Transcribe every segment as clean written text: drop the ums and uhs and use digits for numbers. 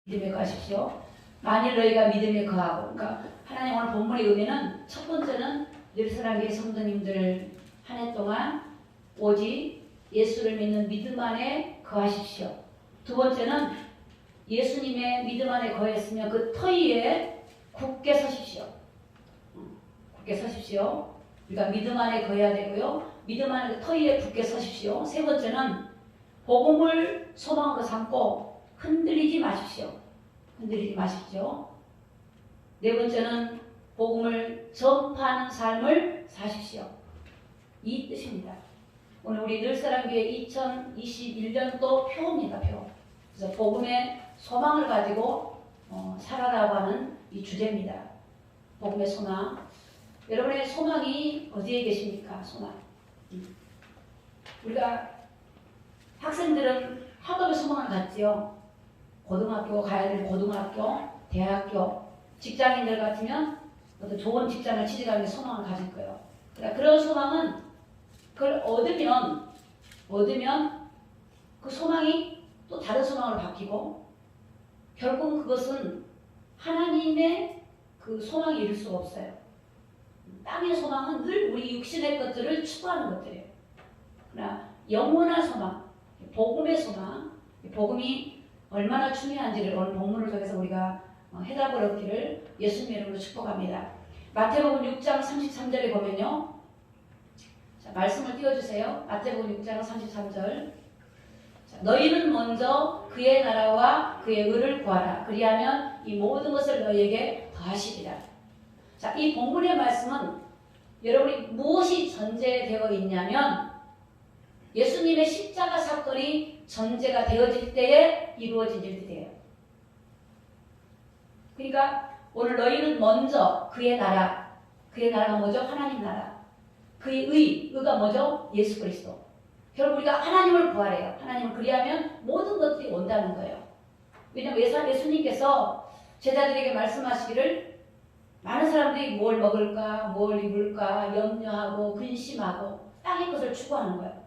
믿음에 거하십시오. 만일 너희가 믿음에 거하고, 그러니까 하나님 오늘 본문의 의미는 첫 번째는 늘사랑교회 성도님들 한 해 동안 오직 예수를 믿는 믿음 안에 거하십시오. 두 번째는 예수님의 믿음 안에 거했으면 그 터 위에 굳게 서십시오. 굳게 서십시오. 우리가 믿음 안에 거해야 되고요. 믿음 안에 터 위에 굳게 서십시오. 세 번째는 복음을 소망으로 삼고 흔들리지 마십시오. 흔들리지 마십시오. 네 번째는 복음을 전파하는 삶을 사십시오. 이 뜻입니다. 오늘 우리 늘사랑교회 2021년도 표입니다. 표. 그래서 복음의 소망을 가지고 살아라고 하는 이 주제입니다. 복음의 소망. 여러분의 소망이 어디에 계십니까? 소망. 우리가 학생들은 학업의 소망을 갖지요. 고등학교 가야 될 고등학교, 대학교, 직장인들 같으면 어떤 좋은 직장을 취직하는 소망을 가질 거예요. 그러니까 그런 소망은 그걸 얻으면 그 소망이 또 다른 소망으로 바뀌고 결국은 그것은 하나님의 그 소망이 이룰 수가 없어요. 땅의 소망은 늘 우리 육신의 것들을 추구하는 것들이에요. 그러나 영원한 소망, 복음의 소망, 복음이 얼마나 중요한지를 오늘 본문을 통해서 우리가 해답을 얻기를 예수님의 이름으로 축복합니다. 마태복음 6장 33절에 보면요. 자, 말씀을 띄워주세요. 마태복음 6장 33절. 자, 너희는 먼저 그의 나라와 그의 의를 구하라. 그리하면 이 모든 것을 너희에게 더하시리라. 자, 이 본문의 말씀은 여러분이 무엇이 전제되어 있냐면 예수님의 십자가 사건이 전제가 되어질 때에 이루어진 일들이에요. 그러니까 오늘 너희는 먼저 그의 나라가 뭐죠? 하나님 나라. 그의 의가 뭐죠? 예수 그리스도. 결국 우리가 하나님을 구하래요. 하나님을 그리하면 모든 것들이 온다는 거예요. 왜냐하면 예수님께서 제자들에게 말씀하시기를 많은 사람들이 뭘 먹을까, 뭘 입을까 염려하고 근심하고 땅의 것을 추구하는 거예요.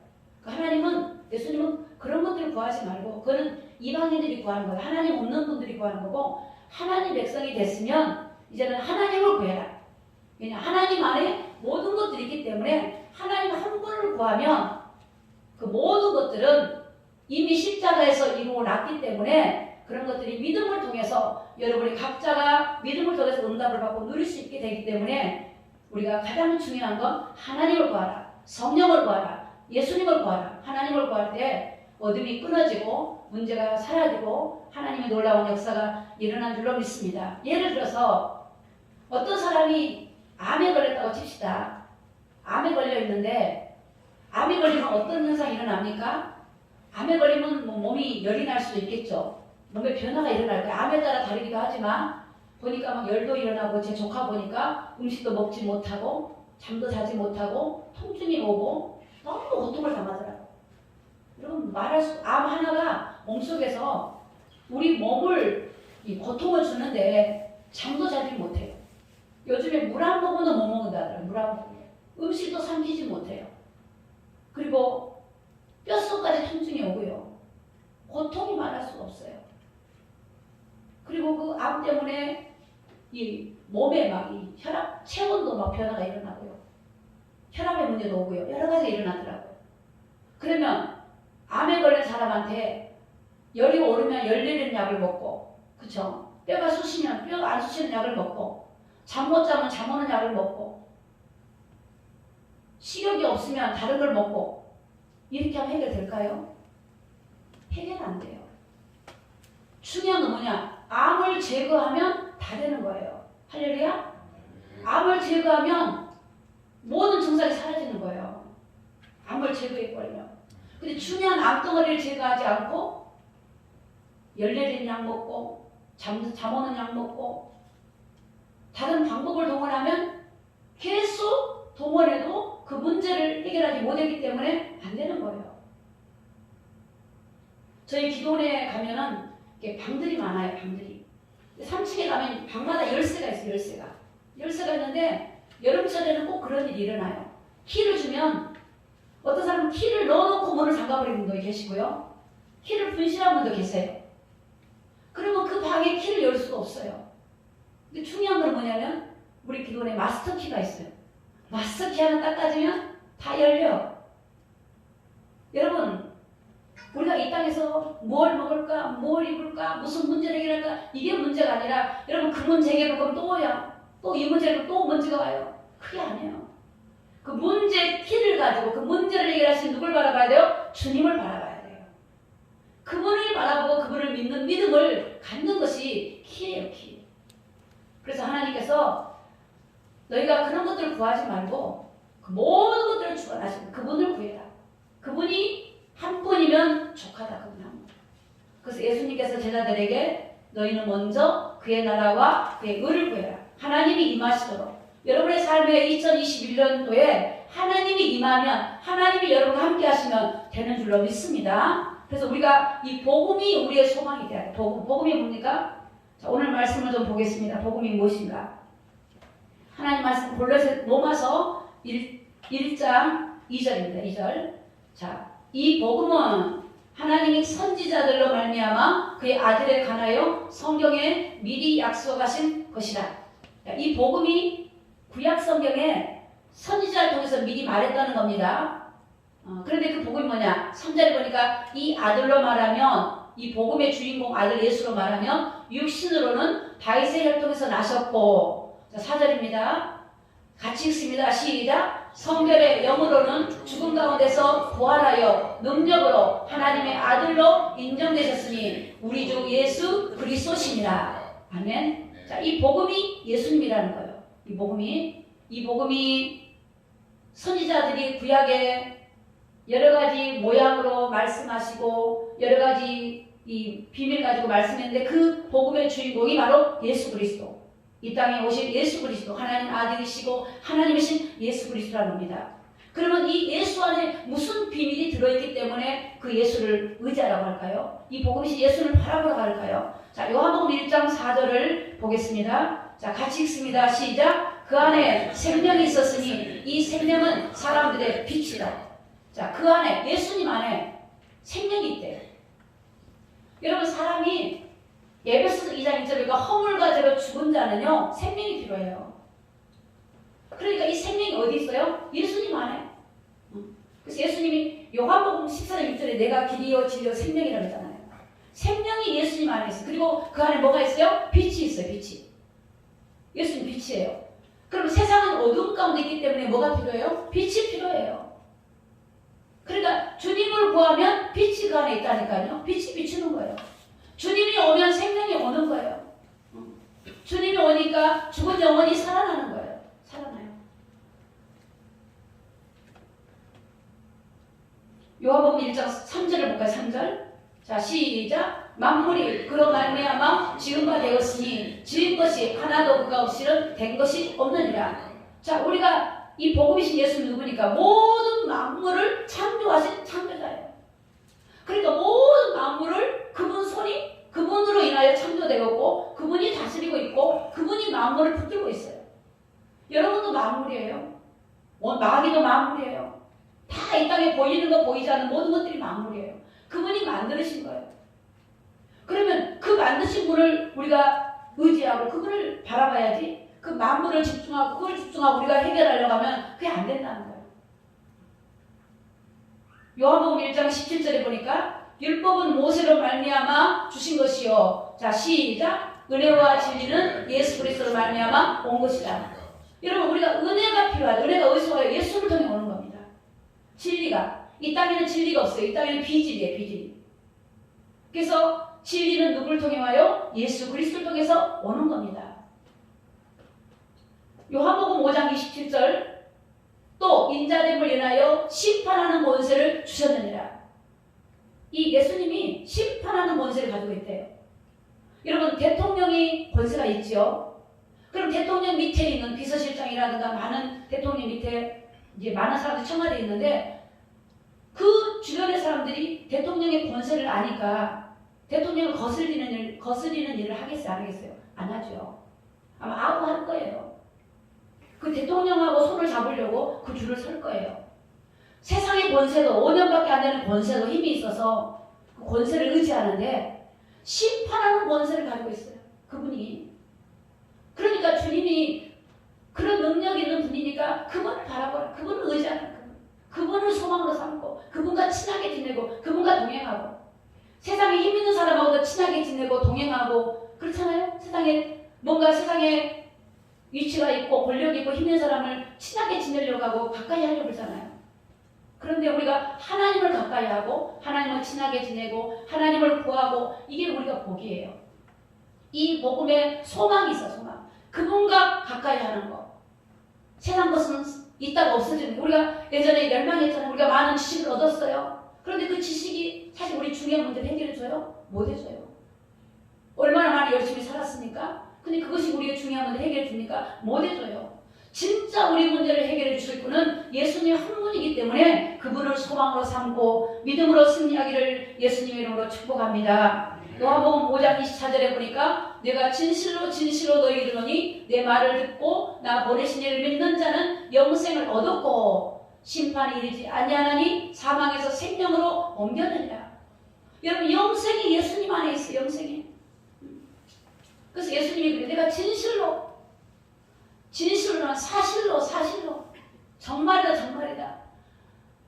예수님은 그런 것들을 구하지 말고 그거는 이방인들이 구하는 거예요. 하나님 없는 분들이 구하는 거고 하나님 백성이 됐으면 이제는 하나님을 구해라. 왜냐 하나님 안에 모든 것들이 있기 때문에 하나님 한 분을 구하면 그 모든 것들은 이미 십자가에서 이루어 놨기 때문에 그런 것들이 믿음을 통해서 여러분이 각자가 믿음을 통해서 응답을 받고 누릴 수 있게 되기 때문에 우리가 가장 중요한 건 하나님을 구하라. 성령을 구하라. 예수님을 구하라. 하나님을 구할 때 어둠이 끊어지고 문제가 사라지고 하나님의 놀라운 역사가 일어난 줄로 믿습니다. 예를 들어서 어떤 사람이 암에 걸렸다고 칩시다. 암에 걸려 있는데 암에 걸리면 어떤 현상이 일어납니까? 암에 걸리면 몸이 열이 날 수도 있겠죠. 몸에 변화가 일어날 거예요. 암에 따라 다르기도 하지만 보니까 막 열도 일어나고 제 조카 보니까 음식도 먹지 못하고 잠도 자지 못하고 통증이 오고 너무 고통을 당하더라고요. 여러분 암 하나가 몸속에서 우리 몸을 이 고통을 주는데 잠도 자지 못해요. 요즘에 물 한 모금도 못 먹는다더라고요. 물 한 모금. 음식도 삼키지 못해요. 그리고 뼛속까지 통증이 오고요. 고통이 말할 수가 없어요. 그리고 그 암 때문에 이 몸에 막 이 혈압, 체온도 막 변화가 일어나고요. 혈압의 문제도 오고요. 여러 가지가 일어나더라고요. 그러면 암에 걸린 사람한테 열이 오르면 열 내리는 약을 먹고, 그쵸? 뼈가 쑤시면 뼈가 안 쑤시는 약을 먹고, 잠 못 자면 잠 오는 약을 먹고, 식욕이 없으면 다른 걸 먹고, 이렇게 하면 해결될까요? 해결 안 돼요. 중요한 건 뭐냐? 암을 제거하면 다 되는 거예요. 할렐루야? 암을 제거하면 모든 증상이 사라지는 거예요. 암을 제거해버리면. 근데 중요한 암덩어리를 제거하지 않고 열 내리는 약 먹고 잠 오는 약 먹고 다른 방법을 동원하면 계속 동원해도 그 문제를 해결하지 못했기 때문에 안 되는 거예요. 저희 기도원에 가면은 방들이 많아요. 방들이. 3층에 가면 방마다 열쇠가 있어요. 열쇠가 있는데 여름철에는 꼭 그런 일이 일어나요. 키를 주면 어떤 사람은 키를 넣어놓고 문을 잠가버리는 분도 계시고요. 키를 분실한 분도 계세요. 그러면 그 방 수가 없어요. 근데 중요한 건 뭐냐면 우리 기도원에 마스터키가 있어요. 마스터키 하나 딱 가지면 다 열려. 여러분, 우리가 이 땅에서 뭘 먹을까, 뭘 입을까, 무슨 문제를 해결할까, 이게 문제가 아니라 여러분 그 문제 해결을 그럼 또야. 또 이 문제를 또 문제가 와요. 그게 아니에요. 그 문제 키를 가지고 그 문제를 해결하신 누굴 바라봐야 돼요? 주님을 바라봐야 돼요. 그분을 바라보고 그분을 믿는 믿음을 갖는 것이 키예요, 키. 그래서 하나님께서 너희가 그런 것들을 구하지 말고 그 모든 것들을 주관하시고 그분을 구해라. 그분이 한 분이면 족하다. 그분 한 분. 그래서 예수님께서 제자들에게 너희는 먼저 그의 나라와 그의 의를 구해라. 하나님이 임하시도록. 여러분의 삶에 2021년도에 하나님이 임하면 하나님이 여러분과 함께 하시면 되는 줄로 믿습니다. 그래서 우리가 이 복음이 우리의 소망이 돼야 돼요. 복음이 뭡니까? 자, 오늘 말씀을 좀 보겠습니다. 복음이 무엇인가? 하나님 말씀 로마서 1장 2절입니다. 2절. 자, 이 복음은 하나님이 선지자들로 말미암아 그의 아들에 관하여 성경에 미리 약속하신 것이라. 이 복음이 구약 성경에 선지자를 통해서 미리 말했다는 겁니다. 그런데 그 복음이 뭐냐? 3절에 보니까 이 아들로 말하면 이 복음의 주인공 아들 예수로 말하면 육신으로는 다윗의 혈통에서 나셨고, 자, 4절입니다. 같이 읽습니다. 시작. 성결의 영으로는 죽음 가운데서 부활하여 능력으로 하나님의 아들로 인정되셨으니 우리 주 예수 그리스도시니라. 아멘. 자, 이 복음이 예수님이라는 거예요. 이 복음이 선지자들이 구약에 여러 가지 모양으로 말씀하시고 여러 가지 이 비밀 가지고 말씀했는데 그 복음의 주인공이 바로 예수 그리스도. 이 땅에 오신 예수 그리스도, 하나님 아들이시고 하나님이신 예수 그리스도라는 겁니다. 그러면 이 예수 안에 무슨 비밀이 들어있기 때문에 그 예수를 의지하라고 할까요? 이 복음이신 예수를 바라보라고 할까요? 자, 요한복음 1장 4절을 보겠습니다. 자, 같이 읽습니다. 시작. 그 안에 생명이 있었으니 이 생명은 사람들의 빛이다. 자, 그 안에, 예수님 안에 생명이 있대요. 여러분, 사람이 에베소서 2장 1절에 허물과 죄로 죽은 자는요 생명이 필요해요. 그러니까 이 생명이 어디 있어요? 예수님 안에. 그래서 예수님이 요한복음 14장 6절에 내가 길이요 진리요 생명이라고 했잖아요. 생명이 예수님 안에 있어요. 그리고 그 안에 뭐가 있어요? 빛이 있어요. 빛이. 예수님 빛이에요. 그럼 세상은 어두움 가운데 있기 때문에 뭐가 필요해요? 빛이 필요해요. 그러니까 주님을 구하면 빛이 그 안에 있다니까요. 빛이 비추는 거예요. 주님이 오면 생명이 오는 거예요. 주님이 오니까 죽은 영혼이 살아나는 거예요. 살아나요. 요한복음 1장 3절을 볼까요? 3절. 자, 시작. 만물이 그로 말미암아 지음바 되었으니 지은 것이 하나도 그가 없이는 된 것이 없느니라. 자, 우리가 이 복음이신 예수는 누구니까? 모든 만물을 창조하신 창조자예요. 그러니까 모든 만물을 그분으로 인하여 창조되었고 그분이 다스리고 있고 그분이 만물을 붙들고 있어요. 여러분도 만물이에요. 마귀도 만물이에요. 다 이 땅에 보이는 거 보이지 않는 모든 것들이 만물이에요. 그분이 만드신 거예요. 그러면 그 만드신 분을 우리가 의지하고 그분을 바라봐야지. 그 만물을 집중하고 그걸 집중하고 우리가 해결하려고 하면 그게 안 된다는 거예요. 요한복음 1장 17절에 보니까 율법은 모세로 말미암아 주신 것이요. 자, 시작. 은혜와 진리는 예수 그리스도로 말미암아 온 것이다. 여러분, 우리가 은혜가 필요하죠. 은혜가 어디서 와요? 예수를 통해 오는 겁니다. 진리가. 이 땅에는 진리가 없어요. 이 땅에는 비진리예요. 비진리. 그래서 진리는 누구를 통해 와요? 예수 그리스도를 통해서 오는 겁니다. 요한복음 5장 27절. 또 인자됨을 인하여 심판하는 권세를 주셨느니라. 이 예수님이 심판하는 권세를 가지고 있대요. 여러분, 대통령이 권세가 있죠. 그럼 대통령 밑에 있는 비서실장이라든가 많은 대통령 밑에 이제 많은 사람들이 청와대에 있는데 그 주변의 사람들이 대통령의 권세를 아니까 대통령을 거스리는 일을 하겠어요? 안 하겠어요? 안 하죠. 아마 아우 할 거예요. 그 대통령하고 손을 잡으려고 그 줄을 설 거예요. 세상의 권세도 5년밖에 안 되는 권세도 힘이 있어서 그 권세를 의지하는데 심판하는 권세를 가지고 있어요. 그분이. 우리가 그분을 바라보라. 그분을 의지하는 그분을 소망으로 삼고 그분과 친하게 지내고 그분과 동행하고 세상에 힘 있는 사람하고도 친하게 지내고 동행하고 그렇잖아요. 세상에 위치가 있고 권력이 있고 힘 있는 사람을 친하게 지내려고 하고 가까이 하려고 그러잖아요. 그런데 우리가 하나님을 가까이 하고 하나님을 친하게 지내고 하나님을 구하고 이게 우리가 복이에요. 이 복음에 소망이 있어. 소망. 그분과 가까이 하는 거. 세상 것은 있다가 없어지는 거. 우리가 예전에 멸망했잖아요. 우리가 많은 지식을 얻었어요. 그런데 그 지식이 사실 우리 중요한 문제를 해결해줘요? 못 해줘요. 얼마나 많이 열심히 살았습니까? 근데 그것이 우리의 중요한 문제를 해결해줍니까? 못 해줘요. 진짜 우리 문제를 해결해 주실 분은 예수님 한 분이기 때문에 그분을 소망으로 삼고 믿음으로 승리하기를 예수님의 이름으로 축복합니다. 요한복음 5장 24절에 보니까 내가 진실로 진실로 너희에게 이르노니 내 말을 듣고 나 보내신 이를 믿는 자는 영생을 얻었고 심판이 이르지 아니하나니 사망에서 생명으로 옮겨내리라. 여러분 영생이 예수님 안에 있어요. 영생이. 그래서 예수님이 그래요. 내가 진실로 사실로 정말이다.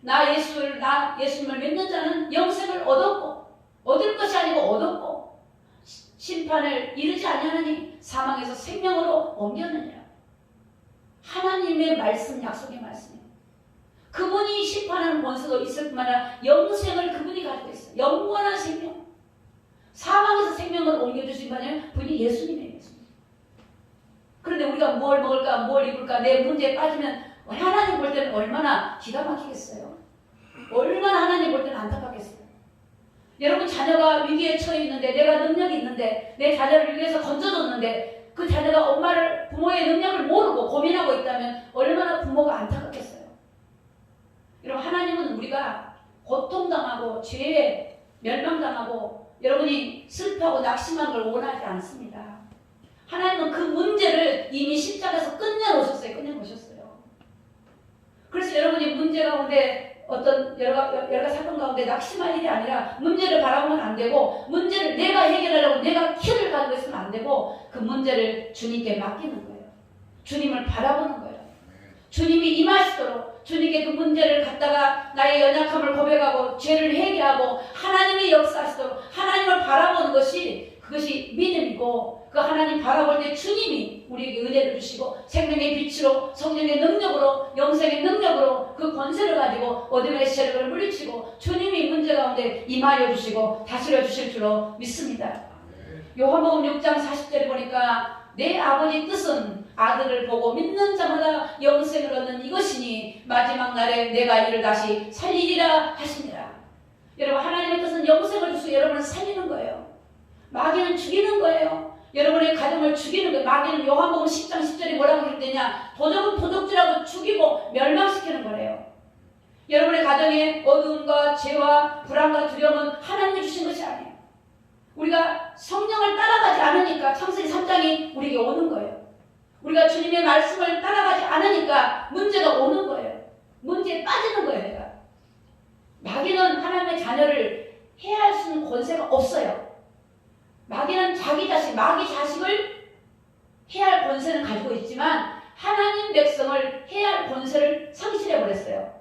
나 예수님을 믿는 자는 영생을 얻었고 얻을 것이 아니고 얻었고 심판을 이르지 아니하나니 사망에서 생명으로 옮겼느니라. 하나님의 말씀, 약속의 말씀이에요. 그분이 심판하는 권세도 있을 뿐만 아니라 영생을 그분이 가지고 있어요. 영원한 생명. 사망에서 생명을 옮겨주신 분이 예수님이에요. 예수님. 그런데 우리가 뭘 먹을까 뭘 입을까 내 문제에 빠지면 하나님 볼 때는 얼마나 기가 막히겠어요. 얼마나 하나님 볼 때는 안타깝겠어요. 여러분 자녀가 위기에 처해 있는데 내가 능력이 있는데 내 자녀를 위해서 건져줬는데 그 자녀가 부모의 능력을 모르고 고민하고 있다면 얼마나 부모가 안타깝겠어요. 여러분 하나님은 우리가 고통당하고 죄에 멸망당하고 여러분이 슬퍼하고 낙심하는 걸 원하지 않습니다. 하나님은 그 문제를 이미 십자가에서 끝내놓으셨어요. 그래서 여러분이 문제 가운데 어떤 여러 가지 사건 가운데 낙심할 일이 아니라 문제를 바라보면 안 되고 문제를 내가 해결하려고 내가 키를 가지고 있으면 안 되고 그 문제를 주님께 맡기는 거예요. 주님을 바라보는 거예요. 주님이 임하시도록 주님께 그 문제를 갖다가 나의 연약함을 고백하고 죄를 회개하고 하나님이 역사하시도록 하나님을 바라보는 그것이 믿음이고 그 하나님 바라볼 때 주님이 우리에게 은혜를 주시고 생명의 빛으로 성령의 능력으로 영생의 능력으로 그 권세를 가지고 어둠의 세력을 물리치고 주님이 문제 가운데 임하여 주시고 다스려 주실 줄로 믿습니다. 요한복음 6장 40절에 보니까 내 아버지 뜻은 아들을 보고 믿는 자마다 영생을 얻는 이것이니 마지막 날에 내가 이를 다시 살리리라 하시니라. 여러분 하나님의 뜻은 영생을 주시고 여러분을 살리는 거예요. 마귀는 죽이는 거예요. 여러분의 가정을 죽이는 거예요. 마귀는 요한복음 10장 10절에 뭐라고 그랬느냐 도적은 도적질하고 죽이고 멸망시키는 거래요. 여러분의 가정에 어두움과 죄와 불안과 두려움은 하나님이 주신 것이 아니에요. 우리가 성령을 따라가지 않으니까 창세기 3장이 우리에게 오는 거예요. 우리가 주님의 말씀을 따라가지 않으니까 문제가 오는 거예요. 문제에 빠지는 거예요. 내가. 마귀는 하나님의 자녀를 해할 수 있는 권세가 없어요. 마귀는 마귀 자식을 해할 권세는 가지고 있지만 하나님 백성을 해할 권세를 상실해버렸어요.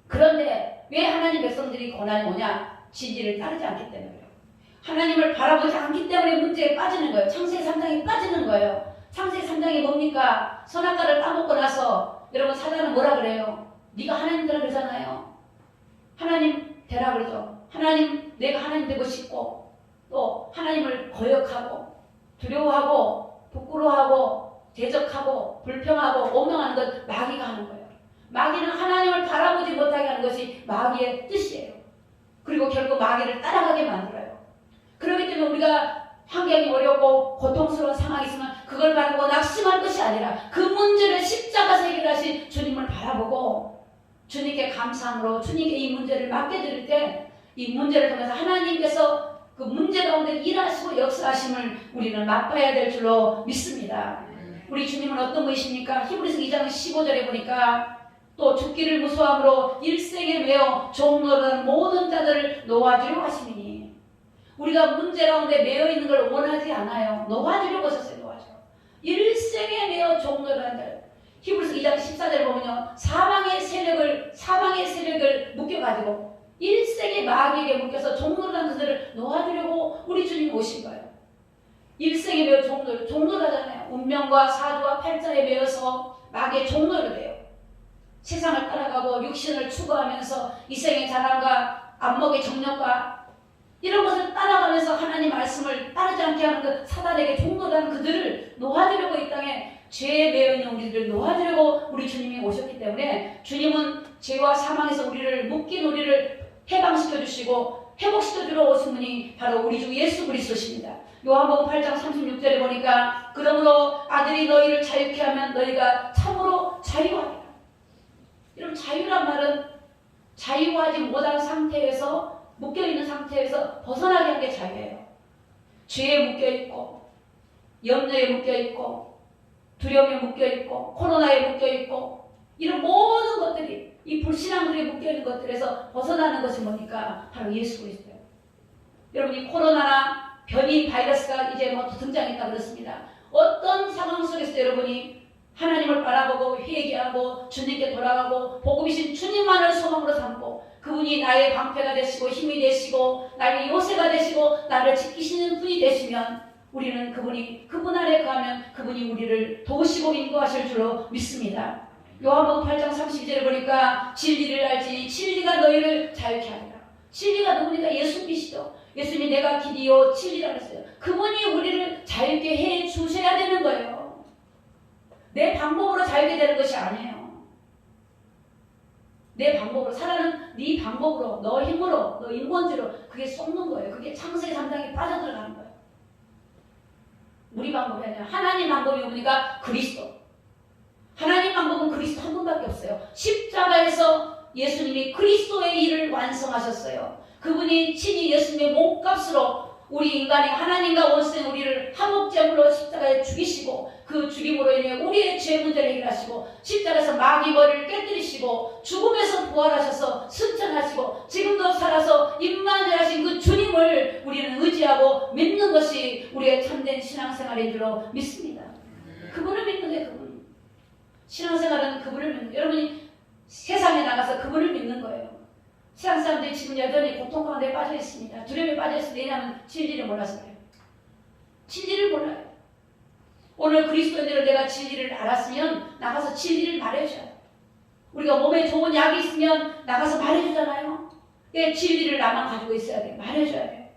그런데 왜 하나님 백성들이 고난이 오냐? 진리를 따르지 않기 때문에요. 하나님을 바라보지 않기 때문에 문제에 빠지는 거예요. 창세기 3장에 빠지는 거예요. 창세기 3장이 뭡니까? 선악과를 따먹고 나서 여러분 사단은 뭐라 그래요? 네가 하나님 되라 그러잖아요. 하나님 되라 그러죠. 내가 하나님 되고 싶고 또 하나님을 거역하고 두려워하고 부끄러워하고 대적하고 불평하고 원망하는 것 마귀가 하는 거예요. 마귀는 하나님을 바라보지 못하게 하는 것이 마귀의 뜻이에요. 그리고 결국 마귀를 따라가게 만들어요. 그렇기 때문에 우리가 환경이 어렵고 고통스러운 상황이 있으면 그걸 바라보고 낙심할 것이 아니라 그 문제를 십자가에서 해결하신 주님을 바라보고 주님께 감사함으로 주님께 이 문제를 맡겨드릴 때 이 문제를 통해서 하나님께서 그 문제 가운데 일하시고 역사하심을 우리는 맛봐야 될 줄로 믿습니다. 우리 주님은 어떤 분이십니까? 히브리서 2장 15절에 보니까 또 죽기를 무수함으로 일생에 매어 종노릇하는 모든 자들을 놓아주려고 하시니 우리가 문제 가운데 매여 있는 걸 원하지 않아요. 놓아주려고 하셨어요. 놓아줘. 일생에 매어 종노릇하는 자들. 히브리서 2장 14절에 보면요. 사방의 세력을 묶여가지고 일생의 마귀에게 묶여서 종노릇한 그들을 놓아주려고 우리 주님이 오신 거예요. 일생에 매여 종노릇하잖아요. 운명과 사주와 팔자에 매여서 마귀의 종노릇해요. 세상을 따라가고 육신을 추구하면서 이 생의 자랑과 안목의 정력과 이런 것을 따라가면서 하나님 말씀을 따르지 않게 하는 그 사단에게 종노릇한 그들을 놓아주려고 이 땅에 죄에 매여 있는 우리들을 놓아주려고 우리 주님이 오셨기 때문에 주님은 죄와 사망에서 우리를 묶인 우리를 해방시켜 주시고 회복시켜 주러 오신 분이 바로 우리 주 예수 그리스도십니다. 요한복음 8장 36절에 보니까 그러므로 아들이 너희를 자유케 하면 너희가 참으로 자유하리라. 여러분, 자유란 말은 자유하지 못한 상태에서 묶여있는 상태에서 벗어나게 하는 게 자유예요. 죄에 묶여있고 염려에 묶여있고 두려움에 묶여있고 코로나에 묶여있고 이런 모든 것들이 이 불신앙들에 묶여있는 것들에서 벗어나는 것이 뭡니까? 바로 예수 그리스도예요. 여러분, 이 코로나나 변이 바이러스가 이제 뭐 등장했다 그렇습니다. 어떤 상황 속에서 여러분이 하나님을 바라보고 회개하고 주님께 돌아가고 복음이신 주님만을 소망으로 삼고 그분이 나의 방패가 되시고 힘이 되시고 나의 요새가 되시고 나를 지키시는 분이 되시면 우리는 그분 안에 거하면 그분이 우리를 도우시고 인도하실 줄로 믿습니다. 요한복음 8장 32절에 보니까 진리를 알지 진리가 너희를 자유케 하리라. 진리가 누구니까? 예수님이시죠. 예수님이 내가 길이요 진리라 그랬어요. 그분이 우리를 자유케 해 주셔야 되는 거예요. 내 방법으로 자유케 되는 것이 아니에요. 내 방법으로 살아는 네 방법으로 너 힘으로 너 인본주의로 그게 썩는 거예요. 그게 창세기 3장에 빠져들어가는 거예요. 우리 방법이 아니라 하나님 방법이 오니까 그리스도. 하나님 방법은 그리스도 한 분밖에 없어요. 십자가에서 예수님이 그리스도의 일을 완성하셨어요. 그분이 친히 예수님의 몸값으로 우리 인간이 하나님과 원수된 우리를 화목제물로 십자가에 죽이시고 그 죽임으로 인해 우리의 죄 문제를 해결하시고 십자가에서 마귀 머리를 깨뜨리시고 죽음에서 부활하셔서 승천하시고 지금도 살아서 임마누엘하신 그 주님을 우리는 의지하고 믿는 것이 우리의 참된 신앙생활인 줄로 믿습니다. 그분을 믿는 게 그분. 신앙생활은 그분을 믿는 거예요. 여러분이 세상에 나가서 그분을 믿는 거예요. 세상 사람들이 지금 여전히 고통 가운데 빠져 있습니다. 두려움에 빠져 있습니다. 왜냐하면 진리를 몰라서 그래요. 진리를 몰라요. 오늘 그리스도인들은 내가 진리를 알았으면 나가서 진리를 말해줘요. 우리가 몸에 좋은 약이 있으면 나가서 말해주잖아요. 왜 진리를 나만 가지고 있어야 돼요? 말해줘야 돼요.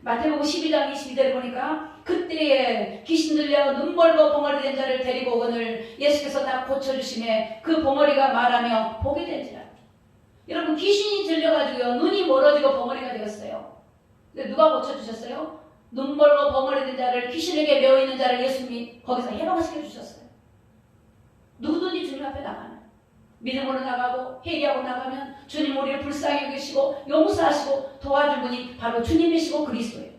마태복음 12장 22절에 보니까 그때에 귀신 들려 눈 멀고 벙어리 된 자를 데리고 오거늘 예수께서 다 고쳐주심에 그 벙어리가 말하며 보게 된지라. 여러분, 귀신이 들려가지고요 눈이 멀어지고 벙어리가 되었어요. 근데 누가 고쳐주셨어요? 눈 멀고 벙어리 된 자를, 귀신에게 매어있는 자를 예수님이 거기서 해방시켜 주셨어요. 누구든지 주님 앞에 나가는, 믿음으로 나가고 회개하고 나가면 주님 우리를 불쌍히 여기시고 용서하시고 도와줄 분이 바로 주님이시고 그리스도예요.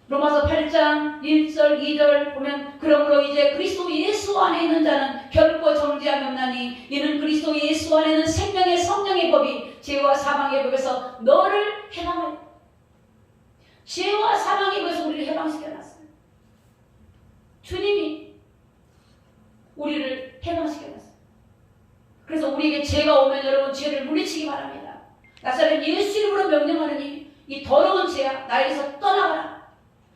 로마서 8장 1절 2절 보면 그러므로 이제 그리스도 예수 안에 있는 자는 결코 정죄함이 없나니 이는 그리스도 예수 안에 있는 생명의 성령의 법이 죄와 사망의 법에서 너를 해방하여, 죄와 사망의 법에서 우리를 해방시켜놨어요. 주님이 우리를 해방시켜놨어요. 그래서 우리에게 죄가 오면 여러분 죄를 물리치기 바랍니다. 나사렛 예수 이름으로 명령하느니 이 더러운 죄야 나에게서 떠나가라.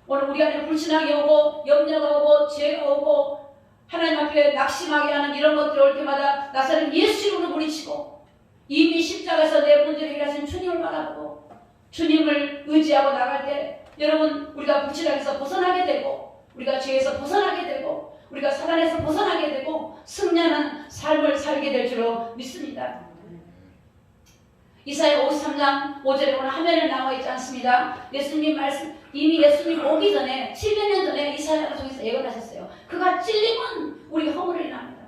오늘 우리 안에 불신앙이 오고 염려가 오고 죄가 오고 하나님 앞에 낙심하게 하는 이런 것들이 올 때마다 나사렛 예수 이름으로 물리치고 이미 십자가에서 내 문제를 해결하신 주님을 바라보고 주님을 의지하고 나갈 때 여러분 우리가 불신앙에서 벗어나게 되고 우리가 죄에서 벗어나게 되고 우리가 사단에서 벗어나게 되고 승리하는 삶을 살게 될 줄로 믿습니다. 이사야 53장 5절에 보면 화면에 나와 있지 않습니다. 예수님 말씀, 이미 예수님 오기 전에 700년 전에 이사야가 통해서 예언하셨어요. 그가 찔림은 우리 허물을 인합니다.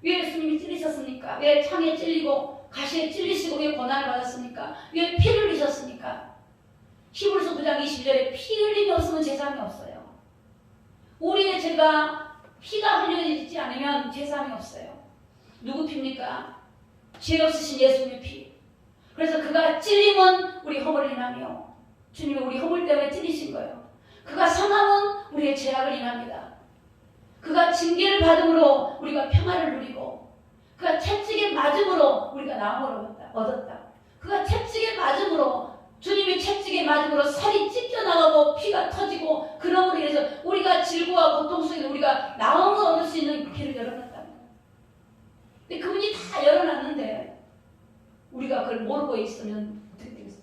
왜 예수님이 찔리셨습니까? 왜 창에 찔리고 가시에 찔리시고 왜 고난을 받았습니까? 왜 피를 흘리셨습니까? 히브리서 9장 22절에 피 흘림이 없으면 제사함이 없어요. 우리의 죄가 피가 흘려지지 않으면 제사함이 없어요. 누구 피입니까? 죄 없으신 예수님의 피. 그래서 그가 찔림은 우리 허물을 인하며 주님이 우리 허물 때문에 찔리신 거예요. 그가 상함은 우리의 죄악을 인합니다. 그가 징계를 받음으로 우리가 평화를 누리고, 그가 채찍에 맞음으로 우리가 나음을 얻었다. 그가 채찍에 맞음으로, 주님이 채찍에 맞음으로 살이 찢겨나가고 피가 터지고, 그러므로 인해서 우리가 질고와 고통 속에 우리가 나음을 얻을 수 있는 길을 열어놨다. 근데 그분이 다 열어놨는데 우리가 그걸 모르고 있으면 어떻게 되겠어요?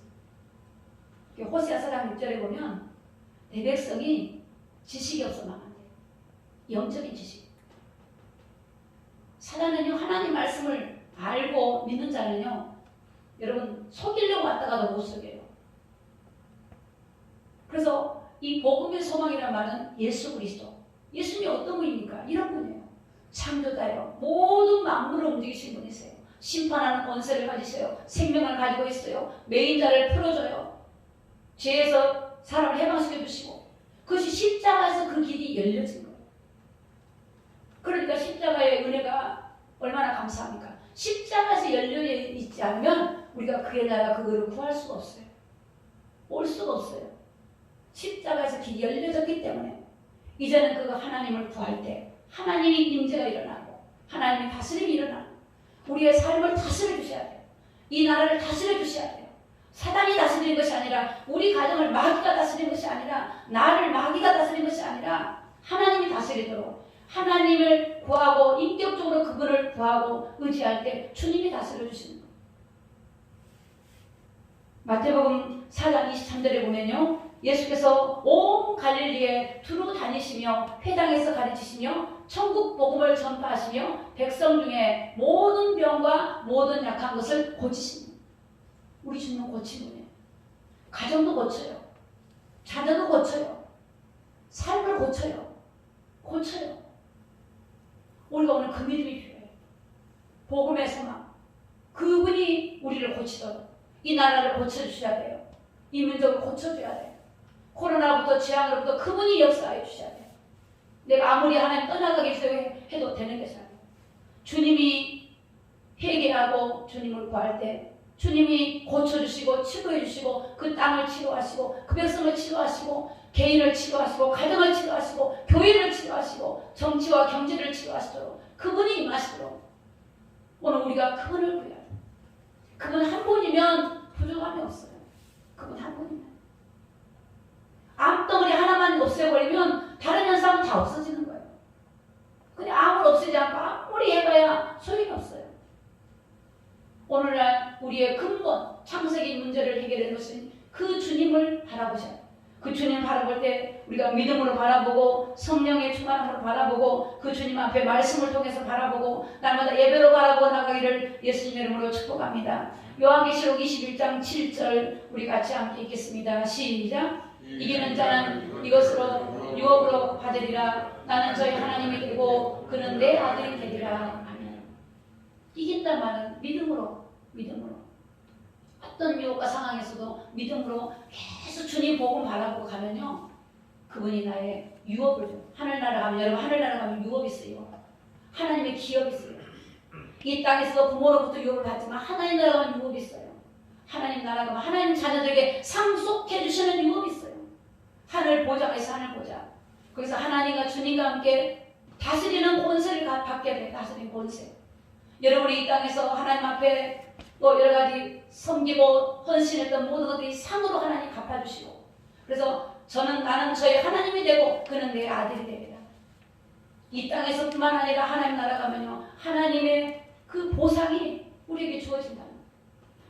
호세아서 6절에 보면 내 백성이 지식이 없어 망한대. 영적인 지식. 사단은요, 하나님 말씀을 알고 믿는 자는요, 여러분 속이려고 왔다가도 못 속여요. 그래서 이 복음의 소망이라는 말은 예수 그리스도. 예수님이 어떤 분입니까? 이런 분이에요. 창조자예요. 모든 만물을 움직이신 분이세요. 심판하는 권세를 가지세요. 생명을 가지고 있어요. 매인자를 풀어줘요. 죄에서 사람을 해방시켜 주시고, 그것이 십자가에서 그 길이 열려진 거예요. 그러니까 십자가의 은혜가 얼마나 감사합니까? 십자가에서 열려있지 않으면 우리가 그의 나라 그거를 구할 수가 없어요. 올 수가 없어요. 십자가에서 길이 열려졌기 때문에 이제는 그가 하나님을 구할 때 하나님의 임재가 일어나고 하나님의 다스림이 일어나고 우리의 삶을 다스려 주셔야 돼요. 이 나라를 다스려 주셔야 돼요. 사단이 다스리는 것이 아니라, 우리 가정을 마귀가 다스리는 것이 아니라, 나를 마귀가 다스리는 것이 아니라 하나님이 다스리도록, 하나님을 구하고 인격적으로 그분을 구하고 의지할 때 주님이 다스려 주시는 거예요. 마태복음 4장 23절에 보면요, 예수께서 온 갈릴리에 두루 다니시며 회당에서 가르치시며 천국 복음을 전파하시며 백성 중에 모든 병과 모든 약한 것을 고치십니다. 우리 주님은 고치는 분이에요. 가정도 고쳐요. 자녀도 고쳐요. 삶을 고쳐요. 고쳐요. 우리가 오늘 그 믿음이 필요해요. 복음의 소망. 그분이 우리를 고치도록 이 나라를 고쳐주셔야 돼요. 이 민족을 고쳐줘야 돼요. 코로나부터 재앙으로부터 그분이 역사해 주셔야 돼요. 내가 아무리 하나님 떠나가게 해도 되는 것이 아니에요. 주님이 회개하고 주님을 구할 때 주님이 고쳐주시고 치료해주시고 그 땅을 치료하시고 그 백성을 치료하시고 개인을 치료하시고 가정을 치료하시고 교회를 치료하시고 정치와 경제를 치료하시도록 그분이 임하시도록 오늘 우리가 그분을 구해야 돼요. 그분 한 분이면 부족함이 없어요. 그분 한 분이면. 암덩어리 하나만 없애버리면 다른 현상은 다 없어지는 거예요. 그냥 암을 없애지 않고 아무리 해봐야 소용이 없어요. 오늘날 우리의 근본 창세기 문제를 해결하는 것은 그 주님을 바라보셔야 돼요. 그 주님을 바라볼 때 우리가 믿음으로 바라보고 성령의 충만함으로 바라보고 그 주님 앞에 말씀을 통해서 바라보고 날마다 예배로 바라보고 나가기를 예수님의 이름으로 축복합니다. 요한계시록 21장 7절 우리 같이 함께 읽겠습니다. 시작. 이기는 자는 이것으로 유업으로 받으리라. 나는 저희 하나님이 되고 그는 내 아들이 되리라. 아멘. 이긴단 말은 믿음으로. 어떤 유혹과 상황에서도 믿음으로 계속 주님 복음 바라보고 가면요, 그분이 나의 유업을 줘. 하늘나라 가면, 여러분 하늘나라 가면 유업이 있어요. 하나님의 기업이 있어요. 이 땅에서 부모로부터 유업을 받지만 하나님 나라 가면 유업이 있어요. 하나님 나라 가면 하나님 자녀들에게 상속해 주시는 유업이 있어요. 하늘 보좌가 있어. 하늘 보좌. 거기서 하나님과 주님과 함께 다스리는 권세를 받게 돼. 다스리는 권세. 여러분이 이 땅에서 하나님 앞에 또 여러 가지 섬기고 헌신했던 모든 것들이 상으로 하나님 갚아주시고, 그래서 나는 저희 하나님이 되고 그는 내 아들이 되리라. 이 땅에서 뿐만 아니라 하나님 나라 가면요, 하나님의 그 보상이 우리에게 주어진다.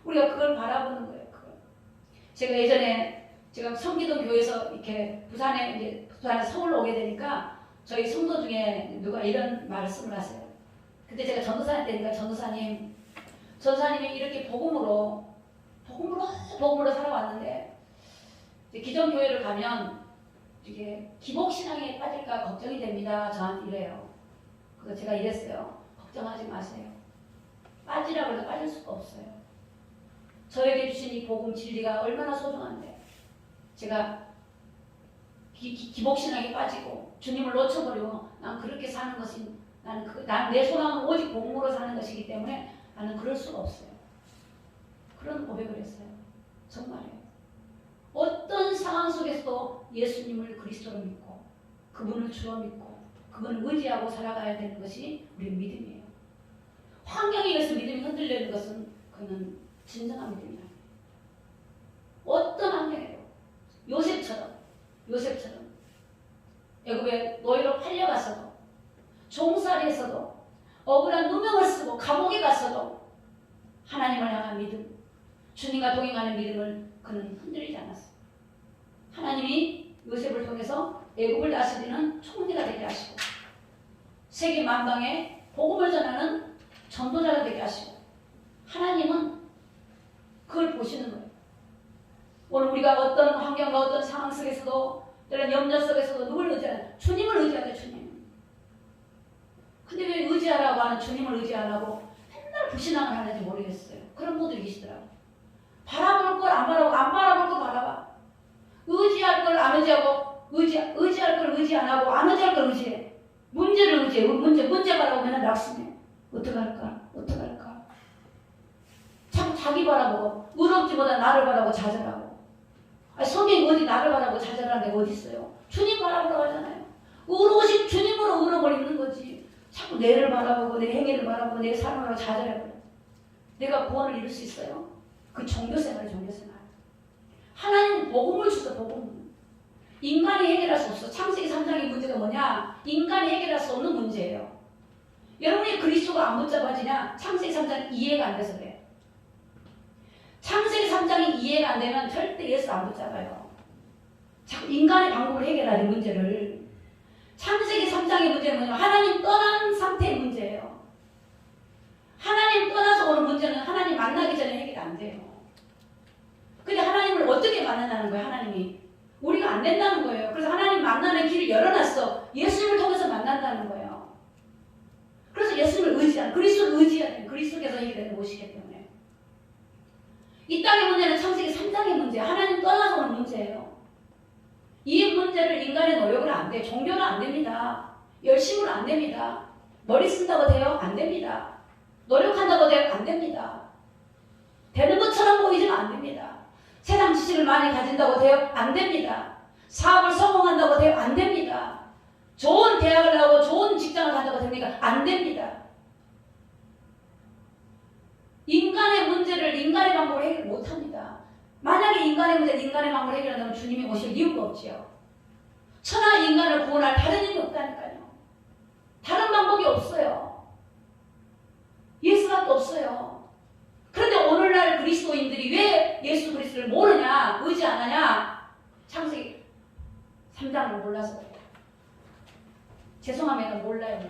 우리가 그걸 바라보는 거예요. 그걸. 제가 예전에 제가 섬기던 교회에서 이렇게 부산에 서울로 오게 되니까 저희 성도 중에 누가 이런 말씀을 하세요. 그때 제가 전도사님 때니까 전도사님이 이렇게 복음으로 살아왔는데 기존 교회를 가면 이게 기복신앙에 빠질까 걱정이 됩니다. 저한테 이래요. 그래서 제가 이랬어요. 걱정하지 마세요. 빠지라고 해도 빠질 수가 없어요. 저에게 주신 이 복음 진리가 얼마나 소중한데 제가 기복신앙에 빠지고 주님을 놓쳐버리고 난 그렇게 사는 것이 내 소망은 오직 복음으로 사는 것이기 때문에 나는 그럴 수가 없어요. 그런 고백을 했어요. 정말요. 어떤 상황 속에서도 예수님을 그리스도로 믿고 그분을 주어 믿고 그건 의지하고 살아가야 되는 것이 우리 믿음이에요. 환경에 의해서 믿음이 흔들리는 것은 그는 진정한 믿음이야. 어떤 환경에도 요셉처럼 애굽에 노예로 팔려갔어도 종살이에서도 억울한 누명을 쓰고 감옥에 갔어도 하나님을 향한 믿음, 주님과 동행하는 믿음을 그는 흔들리지 않았어요. 하나님이 요셉을 통해서 애굽을 다스리는 총리가 되게 하시고 세계 만방에 복음을 전하는 전도자가 되게 하시고 하나님은 그걸 보시는 거예요. 오늘 우리가 어떤 환경과 어떤 상황 속에서도 때론 염려 속에서도 누굴 의지하냐? 주님을 의지하자. 주님. 근데 왜 의지하라고 하는 주님을 의지 안 하고 맨날 불신앙을 하는지 모르겠어요. 그런 분들이 계시더라고요. 바라볼 걸 안 바라보고 안 바라볼 걸 바라봐. 의지할 걸 안 의지하고 의지할 걸 의지 안 하고 안 의지할 걸 의지해. 문제를 의지해. 문제 바라고 맨날 낙심해. 어떡할까? 자꾸 자기 바라보고 의롭지보다 나를 바라보고 좌절하고. 성경이 어디 나를 바라보고 좌절하는 게 어디 있어요? 주님 바라보라고 하잖아요. 의로우신 주님으로 의로움을 입는 거지. 자꾸 내를 바라보고 내 행위를 바라보고 내 삶으로 좌절해버려. 내가 구원을 이룰 수 있어요? 그 종교생활. 하나님은 복음을 주셔. 복음. 인간이 해결할 수 없어. 창세기 3장의 문제가 뭐냐? 인간이 해결할 수 없는 문제예요. 여러분이 그리스도가 안 붙잡아지냐? 창세기 3장 이해가 안 돼서 그래. 창세기 3장이 이해가 안 되면 절대 예수 안 붙잡아요. 자꾸 인간의 방법을 해결하는 문제를. 창세기 3장의 문제는 뭐냐면 하나님 떠난 상태의 문제예요. 하나님 떠나서 오는 문제는 하나님 만나기 전에 해결이 안 돼요. 근데 하나님을 어떻게 만나냐는 거예요. 하나님이. 우리가 안 된다는 거예요. 그래서 하나님 만나는 길을 열어놨어. 예수님을 통해서 만난다는 거예요. 그래서 예수님을 의지하는, 그리스도를 의지해야 돼요. 그리스도께서 해결되는 것이기 때문에. 이 땅의 문제는 창세기 3장의 문제예요. 하나님 떠나서 오는 문제예요. 이 문제를 인간의 노력으로 안 돼요. 종교는 안 됩니다. 열심으로 안 됩니다. 머리 쓴다고 돼요? 안 됩니다. 노력한다고 돼요? 안 됩니다. 되는 것처럼 보이지는 안 됩니다. 세상 지식을 많이 가진다고 돼요? 안 됩니다. 사업을 성공한다고 돼요? 안 됩니다. 좋은 대학을 나오고 좋은 직장을 간다고 됩니까? 안 됩니다. 인간의 문제를 인간의 방법으로 해결 못합니다. 만약에 인간의 문제를 인간의 방법으로 해결한다면 주님이 오실 이유가 없지요. 천하 인간을 구원할 다른 힘이 없다니까요. 다른 방법이 없어요. 예수밖에 없어요. 그런데 오늘날 그리스도인들이 왜 예수 그리스도를 모르냐, 의지 안 하냐? 창세기 3장을 몰라서 그래요. 죄송합니다. 몰라요.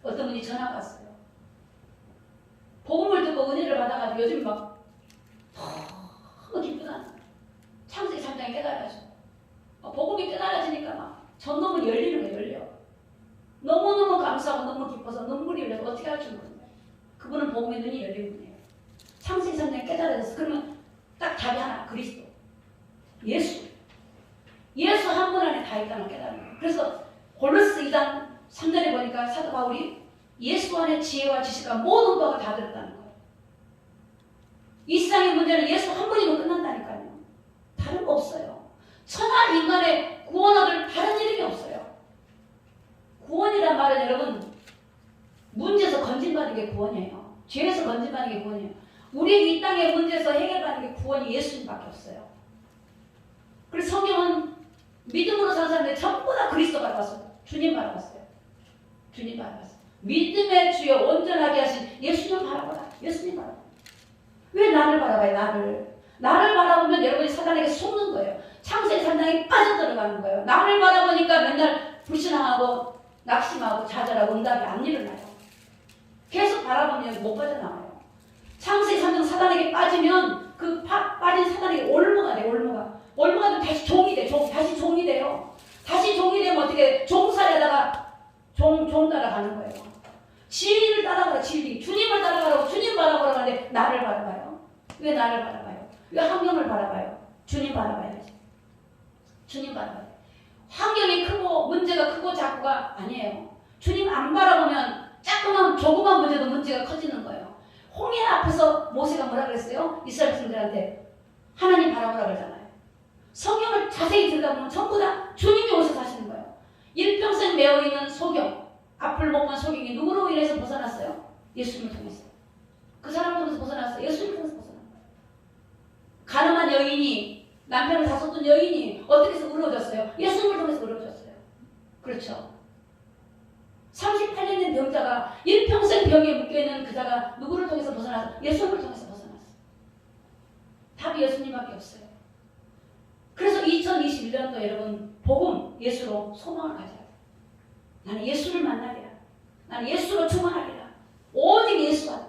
어떤 분이 전화가 왔어요. 복음을 듣고 은혜를 받아가지고 요즘 막 너무 기쁘다. 창세기 3장이 깨달아져. 복음이 깨달아지니까 막 전놈은 열리는 거예요. 열려. 너무너무 감사하고 너무 기뻐서 눈물이 흘려서 어떻게 할 줄 모르는 거예요. 그분은 복음의 눈이 열린 분이에요. 창세기 3장이 깨달아졌어. 그러면 딱 답이 하나. 그리스도. 예수 한 분 안에 다 있다는 걸 깨달은 거예요. 그래서 골로새 2장 3절에 보니까 사도 바울이 예수 안에 지혜와 지식과 모든 바가 다 들었다는 거예요. 이 세상의 문제는 예수 한 분이면 끝난다니까요. 다른 거 없어요. 천하 인간의 구원 얻을 다른 이름이 없어요. 구원이란 말은 여러분 문제에서 건진받는 게 구원이에요. 죄에서 건진받는 게 구원이에요. 우리 이 땅의 문제에서 해결받는 게 구원이 예수님밖에 없어요. 그래서 성경은 믿음으로 사는 사람들 전부 다 그리스도 바라봤어요. 주님 바라봤어요. 주님 바라봤어요. 믿음의 주여 온전하게 하신 예수님 바라보라. 예수님 바라보라. 왜 나를 바라봐요? 나를 바라보면 여러분이 사단에게 속는 거예요. 창세기 3장에 빠져들어가는 거예요. 나를 바라보니까 맨날 불신앙하고 낙심하고 좌절하고 응답이 안 일어나요. 계속 바라보면 못 빠져나와요. 창세기 3장 사단에게 빠지면 그 빠진 사단에게 올무가 돼요. 올무가 되면 다시 종이 돼. 다시 종이 돼요. 다시 종이 되면 어떻게 종살이하다가 종 따라가는 거예요. 진리를 따라가라. 진리. 주님을 따라가라고 주님 바라보라고 하는데 나를 바라봐요. 왜 나를 바라봐요? 왜 환경을 바라봐요? 주님 바라봐야지. 주님 바라봐요. 환경이 크고 문제가 크고 작고가 아니에요. 주님 안 바라보면 조그만 문제도 문제가 커지는 거예요. 홍해 앞에서 모세가 뭐라 그랬어요? 이스라엘 백성들한테 하나님 바라보라 그러잖아요. 성경을 자세히 들여다보면 전부 다 주님이 오셔서 하시는 거예요. 일평생 매어 있는 소경, 앞을 못 본 소경이 누구로 인해서 벗어났어요? 예수님을 통해서. 그 사람 통해서 벗어났어요. 예수님을 통해서 벗어난 거예요. 가늠한 여인이, 남편을 다쳤던 여인이 어떻게 해서 의로워졌어요? 예수님을 통해서 의로워졌어요. 그렇죠. 38년 된 병자가 일평생 병에 묶여있는 그자가 누구를 통해서 벗어나서? 예수님을 통해서 벗어났어요. 답이 예수님밖에 없어요. 그래서 2021년도 여러분 복음, 예수로 소망을 가져야 돼요. 나는 예수를 만나리라. 나는 예수로 충만하리라. 오직 예수 하리라.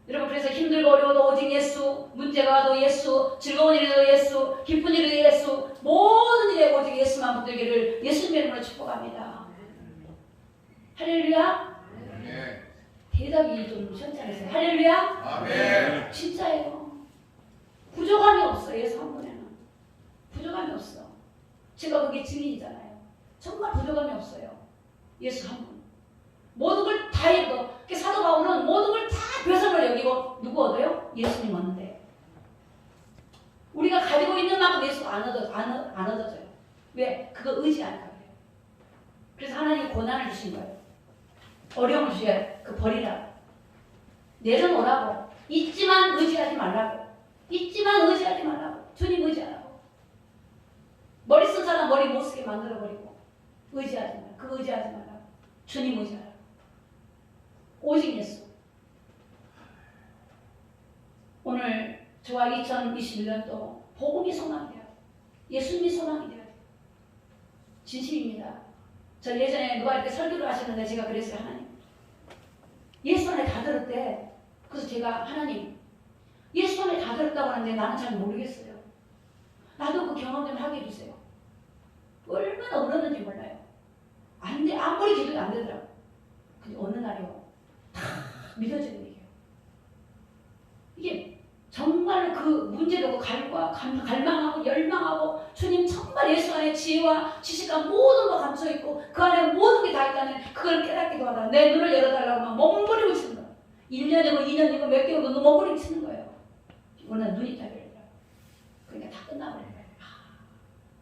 여러분 그래서 힘들고 어려워도 오직 예수, 문제가 와도 예수, 즐거운 일에도 예수, 기쁜 일에도 예수, 모든 일에 오직 예수만 붙들기를 예수님의 이름으로 축복합니다. 할렐루야? 아멘. 대답이 좀 현장에서 할렐루야? 아멘. 진짜예요. 부족함이 없어요. 예수 한 분에는. 부족함이 없어. 제가 그게 증인이잖아요. 정말 부족함이 없어요. 예수 한 분. 모든 걸 다 해도 사도 바울은 모든 걸 다 배선을 여기고 누구 얻어요? 예수님 얻는데. 우리가 가지고 있는 만큼 예수가 안 얻어져요. 왜? 그거 의지하니까 그래요. 그래서 하나님이 고난을 주신 거예요. 어려움을 주셔야 그 버리라고. 내려놓으라고. 있지만 의지하지 말라고. 있지만 의지하지 말라고. 주님 의지하라고. 머리 쓴 사람 머리 못 쓰게 만들어버리고 의지하지 말라고. 그거 의지하지 말라고. 주님 의지하라고. 오직 예수. 오늘 저와 2021년도 복음이 소망이 돼야 돼요. 예수님이 소망이 돼야 돼요. 진심입니다. 저 예전에 누가 이렇게 설교를 하셨는데 제가 그랬어요. 하나님. 예수 안에 다 들었대. 그래서 제가 하나님 예수 안에 다 들었다고 하는데 나는 잘 모르겠어요. 나도 그 경험 좀 하게 해주세요. 얼마나 울었는지 몰라요. 안 돼. 아무리 기도도 안 되더라고. 근데 어느 날이요. 다 믿어지는 얘기예요. 이게 정말 그 문제되고 갈망하고 열망하고 주님 정말 예수 안에 지혜와 지식과 모든 거 감춰있고 그 안에 모든 게 다 있다는 그걸 깨닫기도 하다. 내 눈을 열어달라고 막 몸부림을 치는 거예요. 1년이고 2년이고 몇 개월이고 몸부림 치는 거예요. 오늘 눈이 딱 열리더라고요. 그러니까 다 끝나버린 거예요.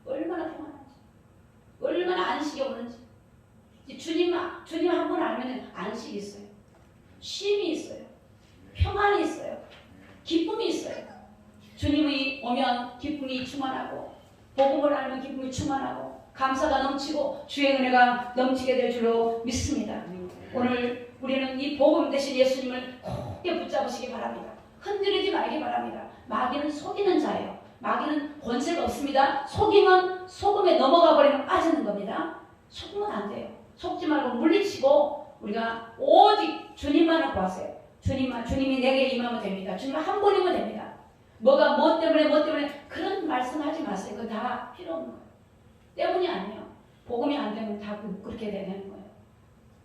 얼마나 평안한지, 얼마나 안식이 오는지. 주님 한 분 알면 안식이 있어요. 쉼이 있어요. 평안이 있어요. 기쁨이 있어요. 주님이 오면 기쁨이 충만하고 복음을 알면 기쁨이 충만하고 감사가 넘치고 주의 은혜가 넘치게 될 줄로 믿습니다. 오늘 우리는 이 복음 대신 예수님을 굳게 붙잡으시기 바랍니다. 흔들리지 말기 바랍니다. 마귀는 속이는 자예요. 마귀는 권세가 없습니다. 속임은 소금에 넘어가 버리면 빠지는 겁니다. 속으면 안 돼요. 속지 말고 물리치고 우리가 오직 주님만을 구하세요. 주님이 내게 임하면 됩니다. 주님 한 분이면 됩니다. 뭐 때문에 그런 말씀하지 마세요. 그거 다 필요 없는 거예요. 때문이 아니에요. 복음이 안 되면 다 그렇게 되는 거예요.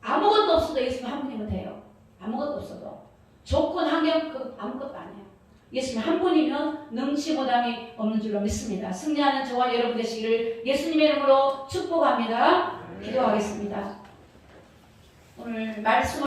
아무것도 없어도 예수님 한 분이면 돼요. 아무것도 없어도. 조건, 환경, 아무것도 아니에요. 예수님 한 분이면 능치 못함이 없는 줄로 믿습니다. 승리하는 저와 여러분 되시기를 예수님의 이름으로 축복합니다. 기도하겠습니다. 오늘 말씀